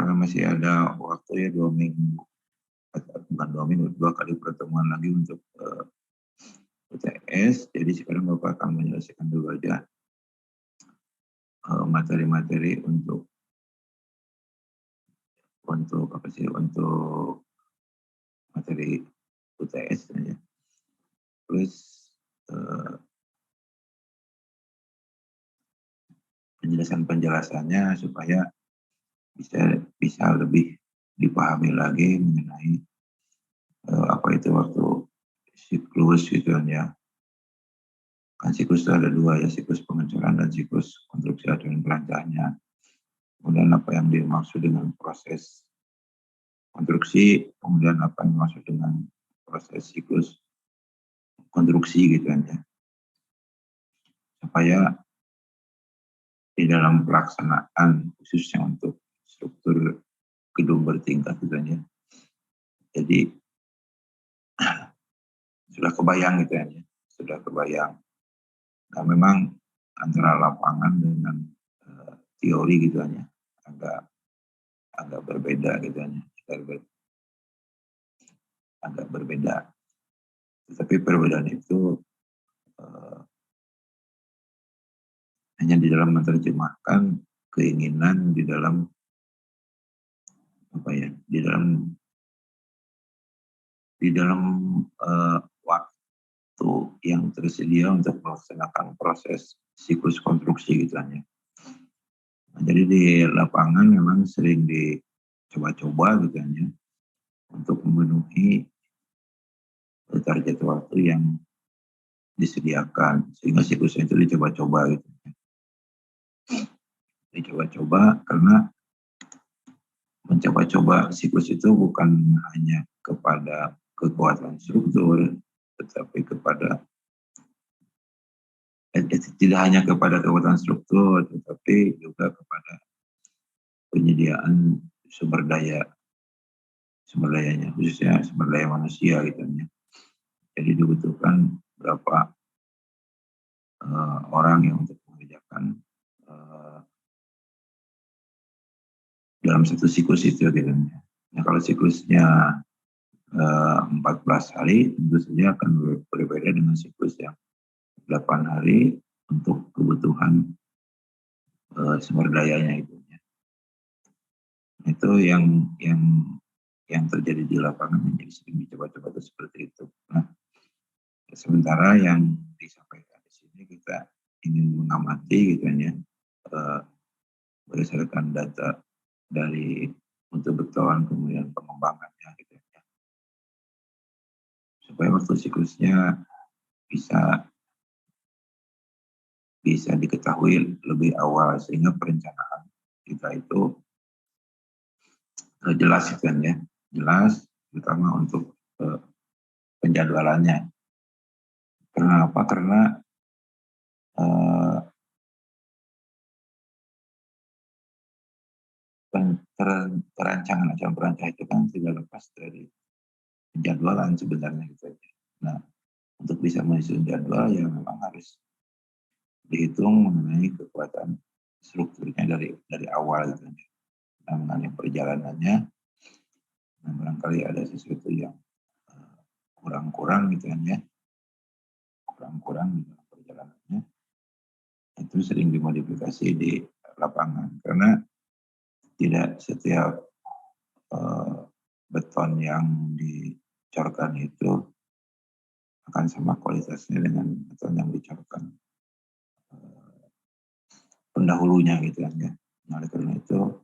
karena masih ada waktu ya 2 minggu, bukan 2 minggu, 2 kali pertemuan lagi untuk UTS. Jadi sekarang Bapak akan menyelesaikan dulu aja materi-materi untuk apa sih, untuk materi UTS ya. Terus penjelasannya supaya bisa lebih dipahami lagi mengenai apa itu waktu siklus gitu kan ya. Kan siklus itu ada 2 ya, siklus pengecoran dan siklus konstruksi adonan perancangnya. Kemudian apa yang dimaksud dengan proses konstruksi, kemudian apa yang dimaksud dengan proses siklus konstruksi gitu kan ya. Supaya di dalam pelaksanaan khususnya untuk struktur gedung bertingkat gitu kan ya. Jadi sudah kebayang gitu ya, sudah kebayang. Nah memang antara lapangan dengan teori gitu kan ya, agak berbeda gitu kan ya, agak berbeda. Tetapi perbedaan itu hanya di dalam menerjemahkan keinginan di dalam apa ya, di dalam waktu yang tersedia untuk melaksanakan proses siklus konstruksi gitu kan ya. Nah, jadi di lapangan memang sering dicoba-coba gitu kan ya, untuk memenuhi target waktu yang disediakan, sehingga siklusnya itu dicoba-coba gitu. Dicoba-coba karena mencoba-coba siklus itu bukan hanya kepada kekuatan struktur, tetapi tidak hanya kepada kekuatan struktur, tetapi juga kepada penyediaan sumber dayanya, khususnya sumber daya manusia gitu ya. Jadi dibutuhkan berapa orang yang untuk mengerjakan dalam satu siklus itu gitu. Nah kalau siklusnya 14 hari tentu saja akan berbeda dengan siklus yang 8 hari untuk kebutuhan sumber dayanya itu. Itu yang terjadi di lapangan, yang jadi sering dicoba-coba itu seperti itu. Nah, sementara yang disampaikan di sini kita ingin mengamati gitu ya, berdasarkan data dari untuk beton kemudian pengembangannya gitu ya, supaya waktu siklusnya bisa diketahui lebih awal sehingga perencanaan kita itu jelas gitu ya, jelas terutama untuk penjadwalannya. Kenapa? Karena perancangan acara perancang itu kan tidak lepas dari penjadwalan sebenarnya gitu. Nah, untuk bisa menyusun jadwal ya memang harus dihitung mengenai kekuatan strukturnya dari awal gitu. Nah, mengenai perjalanannya, nah barangkali ada sesuatu yang kurang-kurang gitu kan ya, kurang-kurang di dalam perjalanannya, itu sering dimodifikasi di lapangan karena tidak setiap beton yang dicorkan itu akan sama kualitasnya dengan beton yang dicorkan pendahulunya gitu kan ya. Nah, oleh karena itu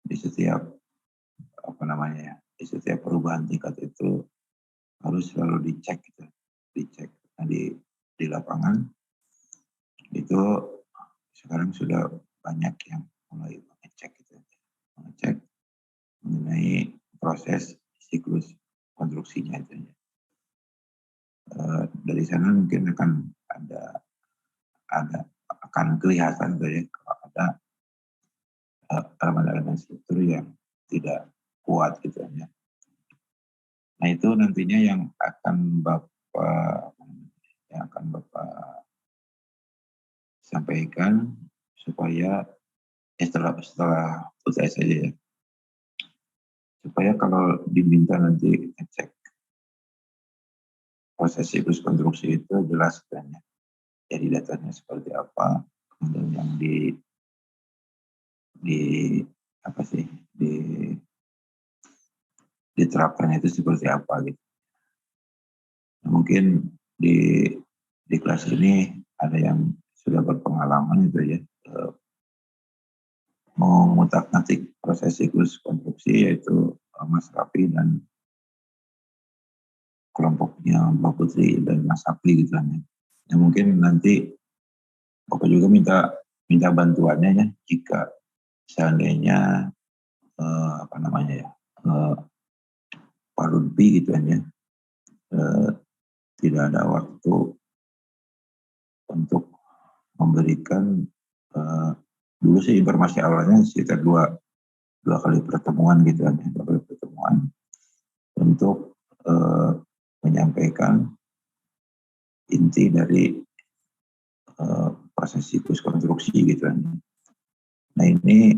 di setiap di setiap perubahan tingkat itu harus selalu dicek gitu, dicek. Nah, di lapangan itu sekarang sudah banyak yang mulai mengecek gitu, mengecek mengenai proses siklus konstruksinya itu. Dari sana mungkin akan kelihatan dari kalau ada elemen-elemen struktur yang tidak kuat gitu ya. Nah itu nantinya yang akan Bapak sampaikan supaya setelah UTS aja ya. Supaya kalau diminta nanti ngecek proses siklus konstruksi itu jelas kan ya. Jadi datanya seperti apa, kemudian yang di apa sih diterapkannya itu seperti apa gitu. Nah, mungkin di kelas ini ada yang sudah berpengalaman itu ya, mengutak-atik proses siklus konstruksi, yaitu Mas Raffi dan kelompoknya Mbak Putri dan Mas Sapri gitu kan ya. Ya mungkin nanti Bapak juga minta bantuannya ya jika seandainya apa namanya ya, Pak Lutfi gitu kan ya, tidak ada waktu untuk memberikan dulu sih informasi awalnya sekitar dua kali pertemuan gitu kan ya, 2 kali pertemuan untuk menyampaikan inti dari proses siklus konstruksi gitu kan. Nah ini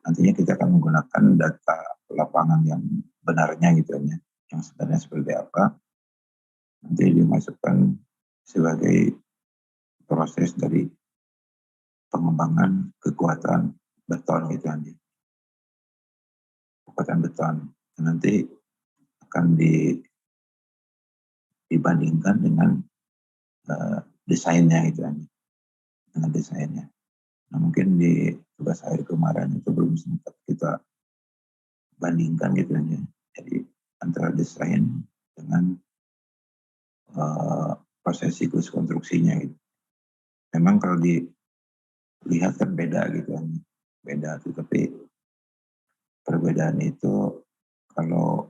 nantinya kita akan menggunakan data lapangan yang benarnya gitu kan ya, yang sebenarnya seperti apa, nanti dimasukkan sebagai proses dari pengembangan kekuatan beton gitu kan ya, kekuatan beton. Nanti akan dibandingkan dengan desainnya gitu kan, dengan desainnya. Nah mungkin di tugas akhir kemarin itu belum sempat kita bandingkan gitu kan ya. Jadi antara desain dengan proses siklus konstruksinya gitu. Memang kalau dilihat kan beda gitu kan, beda, tetapi perbedaan itu kalau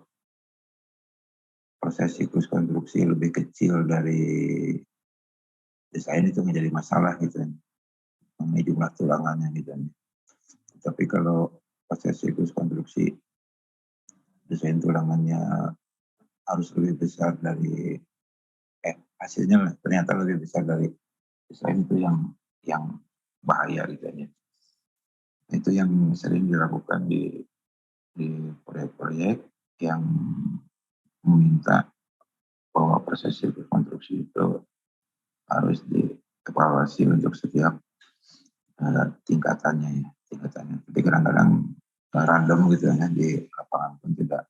proses siklus konstruksi lebih kecil dari desain itu menjadi masalah gitu kan, mengenai jumlah tulangannya gitu kan. Tapi kalau proses siklus konstruksi desain tulangannya harus lebih besar dari hasilnya ternyata lebih besar dari desain, itu yang bahaya gitu ya. Itu yang sering dilakukan di proyek-proyek yang meminta bahwa proses siklus konstruksi itu harus dievaluasi untuk setiap tingkatannya ya, tingkatannya. Tapi kadang-kadang random gitu ya, di lapangan pun tidak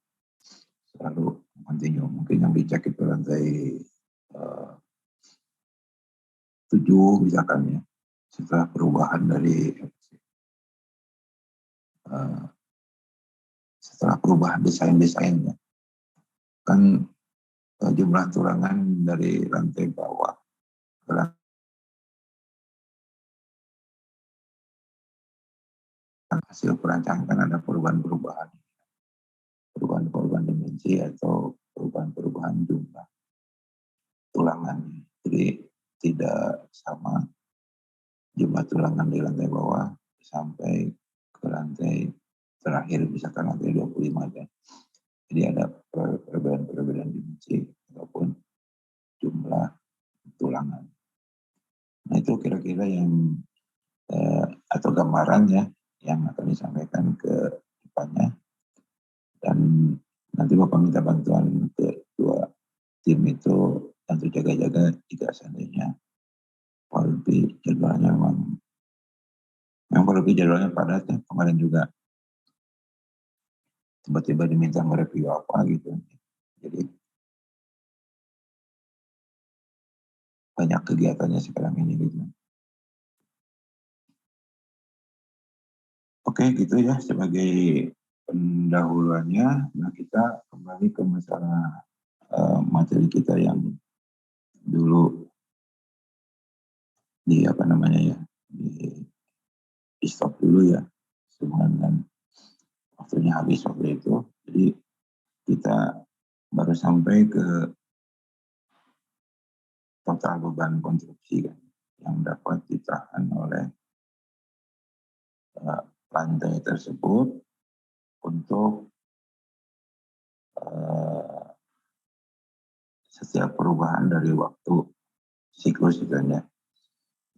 selalu kontinu. Mungkin yang dicek itu lantai 7 misalkan ya, setelah perubahan dari setelah perubahan desainnya kan, jumlah tulangan dari lantai bawah ke hasil perancangan kan ada perubahan-perubahan dimensi atau perubahan-perubahan jumlah tulangan. Jadi tidak sama jumlah tulangan di lantai bawah sampai ke lantai terakhir, misalkan lantai 25 ya. Jadi ada perbedaan dimensi ataupun jumlah tulangan. Nah itu kira-kira yang atau gambaran ya yang akan disampaikan ke depannya, dan nanti Bapak minta bantuan ke dua tim itu untuk jaga-jaga jika seandainya Pak Lutfi jadwalnya memang Pak Lutfi jadwalnya padat ya. Kemarin juga tiba-tiba diminta mereview apa gitu. Jadi banyak kegiatannya sekarang ini gitu. Oke gitu ya sebagai pendahuluannya. Nah kita kembali ke masalah materi kita yang dulu di apa namanya ya, di stop dulu ya, dengan waktunya habis waktu itu. Jadi kita baru sampai ke total beban konstruksi kan, yang dapat ditahan oleh lantai tersebut untuk setiap perubahan dari waktu siklus gitu ya.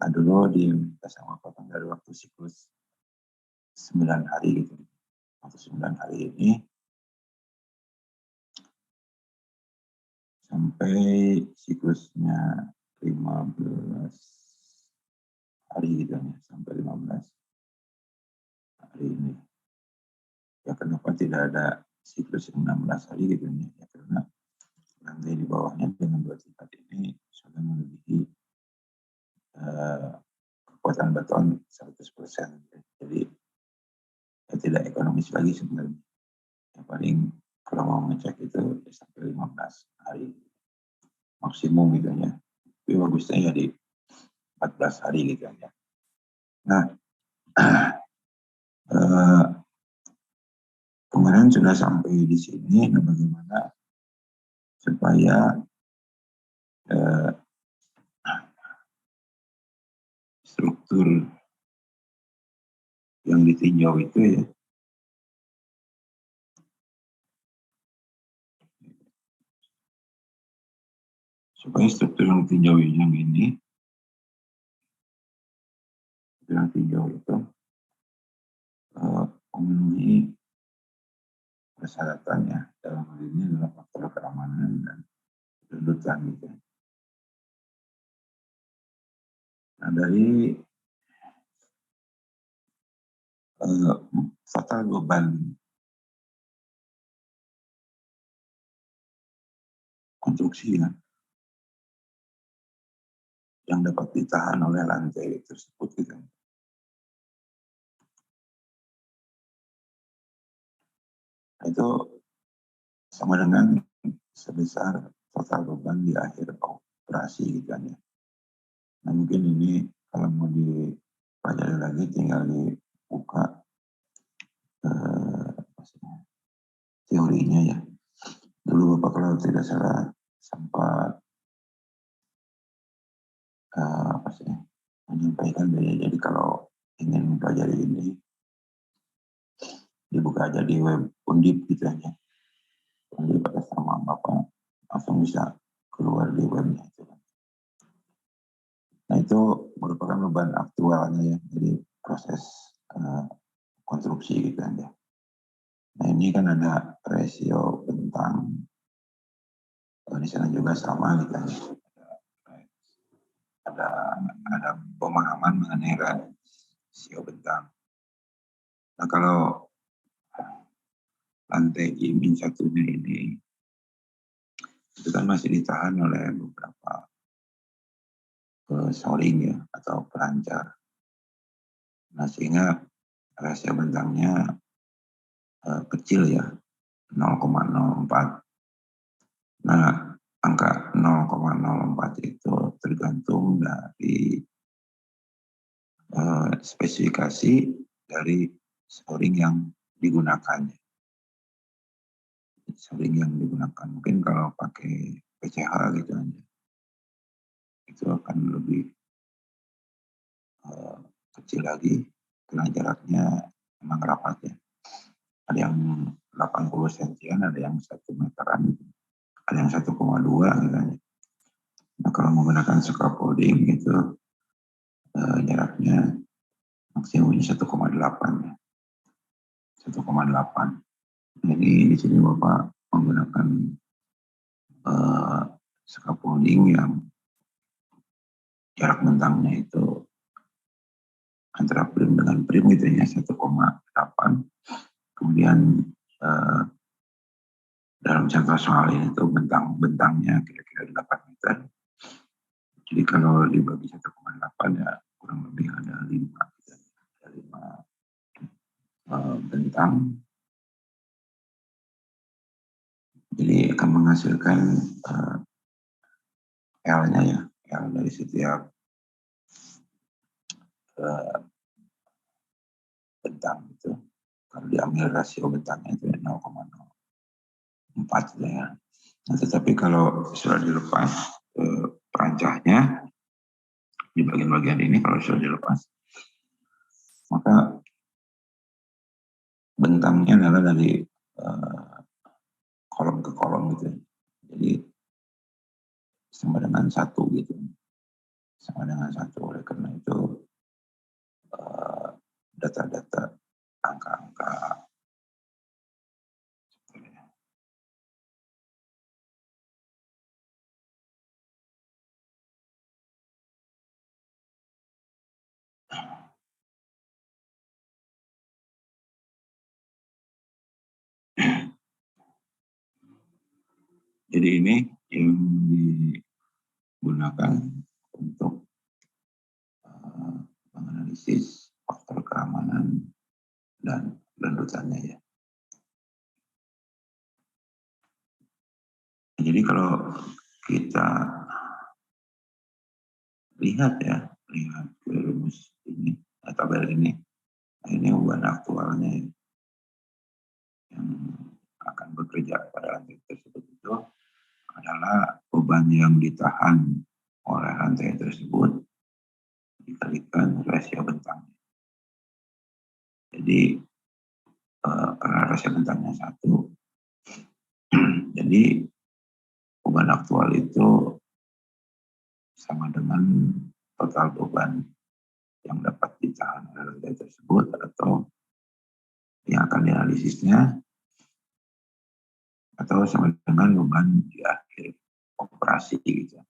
Nah dulu diminta sama potong dari waktu siklus 9 hari gitu. Waktu 9 hari ini sampai siklusnya 15 hari gitu ya, sampai 15 hari ini. Ya kenapa tidak ada siklus 16 hari gitu ya, karena lantai di bawahnya dengan 2 tingkat ini sudah melebihi kekuatan beton 100%. Jadi ya tidak ekonomis lagi sebenarnya. Yang paling kalau mau ngecek itu ya sampai 15 hari maksimum gitu ya. Tapi bagusnya ya di 14 hari gitu ya. Nah, kemarin sudah sampai di sini, nah bagaimana supaya struktur yang ditinjau itu ya supaya struktur yang ditinjau yang ini yang tinjau itu memenuhi persyaratannya. Dalam hal ini adalah faktor keamanan dan kedudukan gitu. Nah dari total beban konstruksi ya, yang dapat ditahan oleh lantai tersebut gitu. Nah, itu sama dengan sebesar total beban di akhir operasi gitu kan ya. Nah mungkin ini kalau mau dipelajari lagi tinggal dibuka teorinya ya. Dulu Bapak kalau tidak salah sempat menyampaikan jadi kalau ingin mempelajari ini dibuka aja di web Undip gitu aja. Undip atas nama Bapak langsung bisa keluar di webnya itu. Nah itu merupakan beban aktualnya ya, jadi proses konstruksi gitu aja. Nah ini kan ada rasio bentang, di sana juga sama gitu aja. Ada pemahaman mengenai rasio bentang. Nah kalau lantai I-1 ini itu kan masih ditahan oleh beberapa shoring ya atau perancar. Nah sehingga rasio bentangnya kecil ya 0,04. Nah angka 0,04 itu tergantung dari spesifikasi dari shoring yang digunakan. Shoring yang digunakan mungkin kalau pakai PCH gitu aja itu akan lebih kecil lagi karena jaraknya memang rapat ya. Ada yang 80 sentian, ada yang 1 meteran, ada yang 1,2 gitu aja. Nah kalau menggunakan scaffolding itu jaraknya maksimumnya 1,8 ya. 1,8. Jadi di sini Bapak menggunakan scaffolding yang jarak bentangnya itu antara prim dengan prim gitu ya 1,8. Kemudian dalam contoh soal ini itu bentangnya kira-kira 8 meter. Jadi kalau dibagi 1,8 ya kurang lebih ada 5 gitu. Ada 5 bentang. Jadi akan menghasilkan L-nya ya, L dari setiap bentang itu. Kalau diambil rasio bentangnya itu 0,04 gitu ya. Nah, tetapi kalau sudah dilepas perancahnya di bagian-bagian ini kalau sudah dilepas, maka bentangnya adalah dari kolom ke kolom gitu. Jadi sama dengan 1 gitu. sama dengan 1. Oleh karena itu eh, data-data, angka-angka jadi ini yang digunakan untuk menganalisis faktor keamanan dan lanjutannya ya. Jadi kalau kita lihat ke rumus ini, tabel ini, nah ini beban aktualnya yang akan bekerja pada lantai tersebut itu adalah beban yang ditahan oleh lantai tersebut dikalikan rasio bentang. Jadi karena rasio bentangnya 1, jadi beban aktual itu sama dengan total beban yang dapat ditahan oleh lantai tersebut atau yang akan dianalisisnya, atau sama dengan beban di akhir operasi gitu.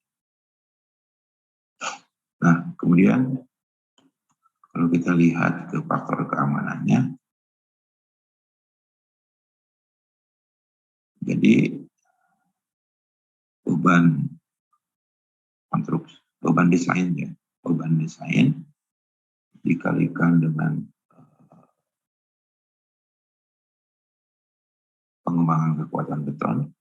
Nah, kemudian kalau kita lihat ke faktor keamanannya, jadi beban konstruksi, beban desain dikalikan dengan pengembangan kekuatan beton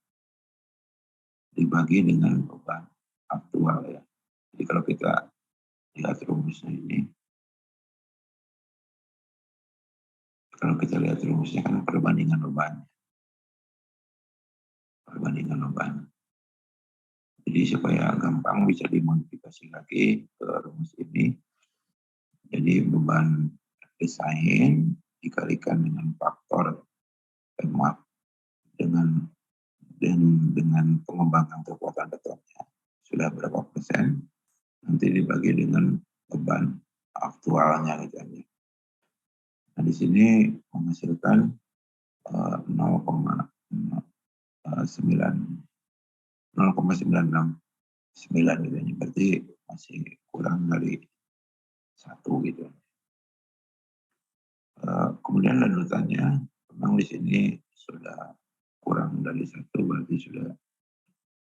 dibagi dengan beban aktual ya. Jadi kalau kita lihat rumusnya ini, kan perbandingan beban. Jadi supaya gampang bisa dimodifikasi lagi ke rumus ini. Jadi beban desain dikalikan dengan faktor dengan pengembangan kekuatan betonnya sudah berapa persen, nanti dibagi dengan beban aktualnya gitu aja. Nah di sini menghasilkan 0,969 gitu ya, berarti masih kurang dari 1 gitu. Kemudian lanjutannya memang di sini sudah kurang dari 1, berarti sudah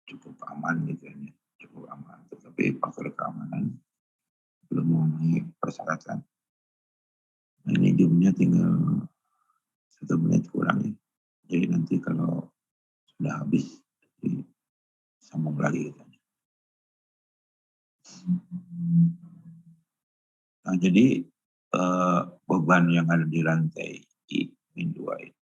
cukup aman gitu ya, cukup aman. Tetapi faktor keamanan belum memenuhi persyaratan. Nah ini jamnya tinggal 1 menit kurang ya. Jadi nanti kalau sudah habis disambung lagi gitu. Nah jadi beban yang ada di lantai I-2